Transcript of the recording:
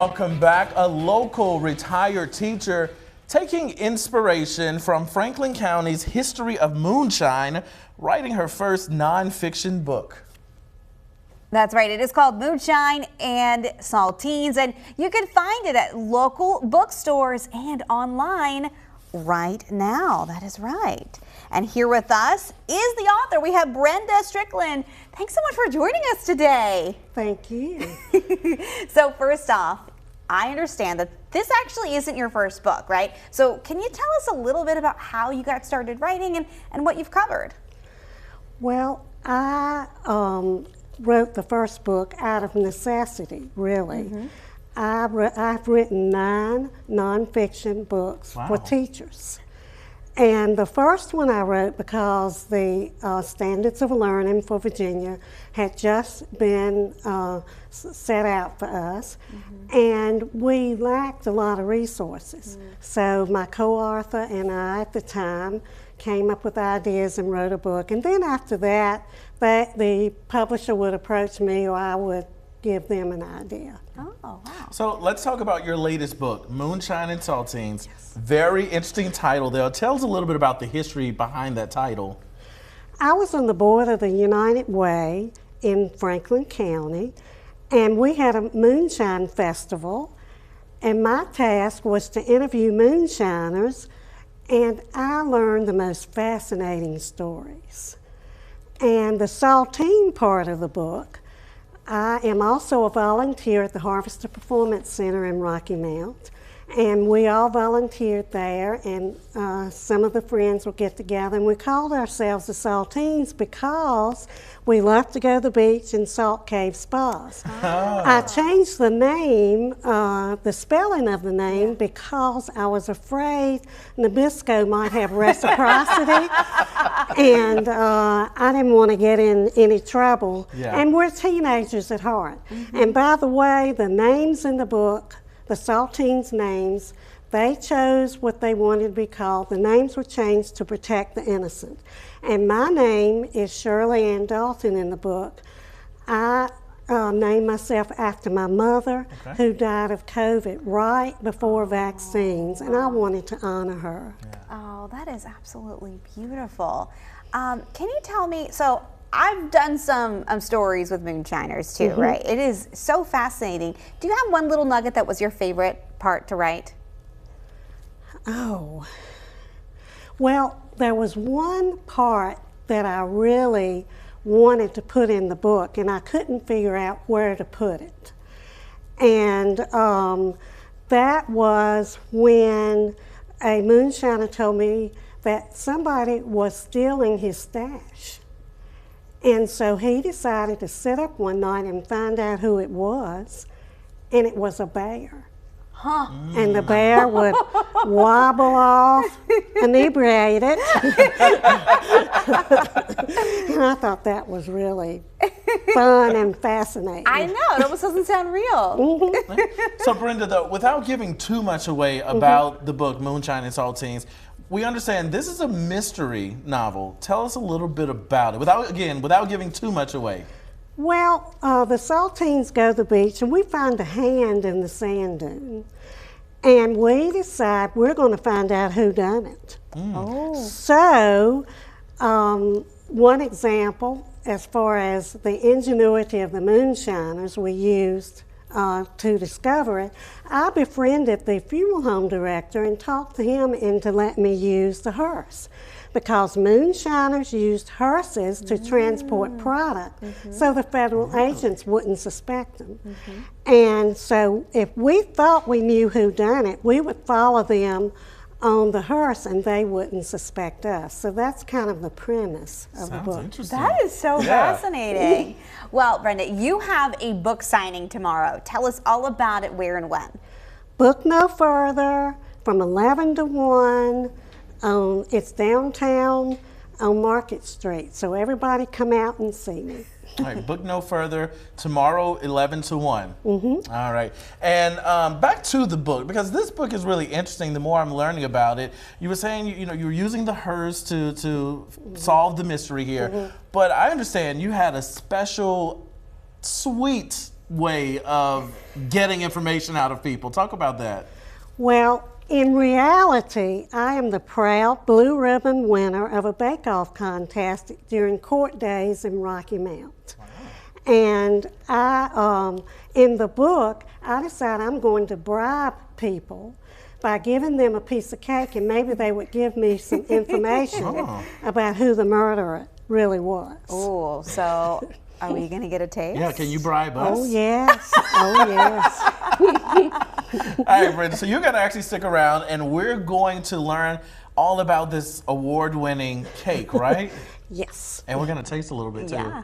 Welcome back. A local retired teacher taking inspiration from Franklin County's history of moonshine, writing her first nonfiction book. That's right. It is called Moonshine and Salteens, and you can find it at local bookstores and online right now. That is right. And here with us is the author. We have Brenda Strickland. Thanks so much for joining us today. Thank you. So first off, I understand that this actually isn't your first book, right? So can you tell us a little bit about how you got started writing and what you've covered? Well, I wrote the first book out of necessity, really. I've written 9 nonfiction books for teachers. And the first one I wrote because the standards of learning for Virginia had just been set out for us, and we lacked a lot of resources. So my co-author and I at the time came up with ideas and wrote a book. And then after that, the publisher would approach me or I would give them an idea. Oh, wow. So let's talk about your latest book, Moonshine and Salteens. Yes. Very interesting title there. Tell us a little bit about the history behind that title. I was on the board of the United Way in Franklin County, and we had a moonshine festival, and my task was to interview moonshiners, and I learned the most fascinating stories. And the saltine part of the book, I am also a volunteer at the Harvester Performance Center in Rocky Mount, and we all volunteered there, and some of the friends would get together, and we called ourselves the Salteens because we loved to go to the beach and salt cave spas. I changed the name, the spelling of the name, because I was afraid Nabisco might have reciprocity, and I didn't want to get in any trouble. And we're teenagers at heart. And by the way, the names in the book, the Salteens names, they chose what they wanted to be called. The names were changed to protect the innocent. And my name is Shirley Ann Dalton in the book. I named myself after my mother, who died of COVID right before vaccines, and I wanted to honor her. Oh, that is absolutely beautiful. Can you tell me, so I've done some stories with moonshiners too, right? It is so fascinating. Do you have one little nugget that was your favorite part to write? Oh, well, there was one part that I really wanted to put in the book, and I couldn't figure out where to put it. And that was when a moonshiner told me that somebody was stealing his stash. And so he decided to sit up one night and find out who it was, and it was a bear. And the bear would wobble off, inebriated. And I thought that was really fun and fascinating. I know, it almost doesn't sound real. So Brenda, though, without giving too much away about the book, Moonshine and Salteens, we understand this is a mystery novel. Tell us a little bit about it, without giving too much away. Well, the Salteens go to the beach, and we find a hand in the sand dune. And we decide we're going to find out who done it. So, one example, as far as the ingenuity of the moonshiners we used to discover it, I befriended the funeral home director and talked to him into letting me use the hearse, because moonshiners used hearses to transport product so the federal agents wouldn't suspect them. And so if we thought we knew who done it, we would follow them on the hearse and they wouldn't suspect us. So that's kind of the premise of the book. Interesting. That is so fascinating. Well, Brenda, you have a book signing tomorrow. Tell us all about it, where and when. Book No Further, from 11 to 1. It's downtown on Market Street, so everybody come out and see me. All right, Book No Further, tomorrow 11 to 1. All right, and back to the book, because this book is really interesting the more I'm learning about it. You were saying, you know, you're using the hearse to solve the mystery here, but I understand you had a special, sweet way of getting information out of people. Talk about that. Well, in reality, I am the proud blue ribbon winner of a bake-off contest during court days in Rocky Mount. Wow. And in the book, I decided I'm going to bribe people by giving them a piece of cake, and maybe they would give me some information about who the murderer really was. Oh, so are we going to get a taste? Yeah, can you bribe us? Oh, yes. Oh, yes. All right, Brenda, so you're going to actually stick around, and we're going to learn all about this award-winning cake, right? Yes. And we're going to taste a little bit, too. Yeah.